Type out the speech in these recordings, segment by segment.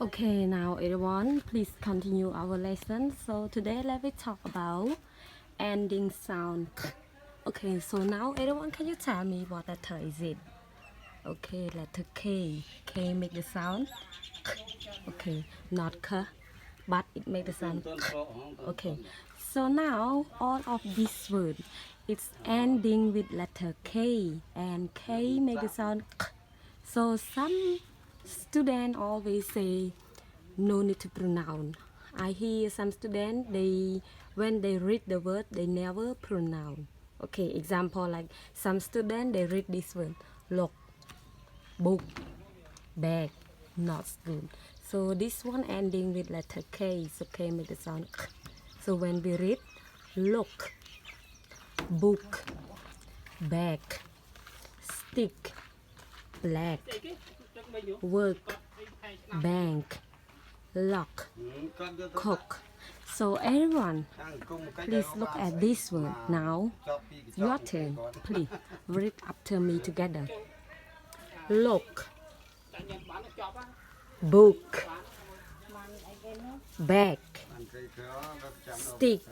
Okay, now everyone, please continue our lesson. So today let me talk about ending sound. Okay, so now everyone, can you tell me what letter is it? Okay, letter K. K make the sound. Okay, not K, but it make the sound. Okay, so now all of this word, it's ending with letter K, and K make the sound. So some student always say no need to pronounce. I hear some students they when they read the word they never pronounce. Okay, example like some student they read this word look, book, bag, not school. So this one ending with letter K, so K make the sound K. So when we read look, book, bag, stick, black, work, bank, lock, cook. So everyone, please look at this word. Now, your turn. Please read after me together. Look, book, bag, stick,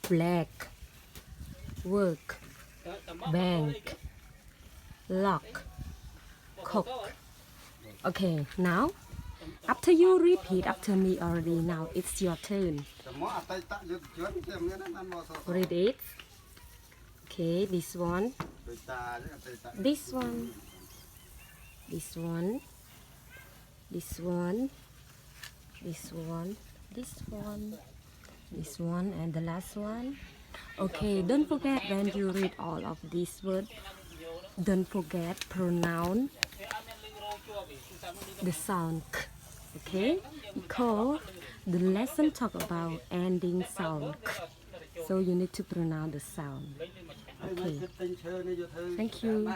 black, work, bank, lock, cook. Okay, now after you repeat after me already, now it's your turn. Read it. Okay, this one, this one, this one, this one, this one, this one, this one, and the last one. Okay, don't forget when you read all of these words, don't forget pronounce the sound k, okay? Because the lesson talk about ending sound k, so you need to pronounce the sound. Okay, thank you.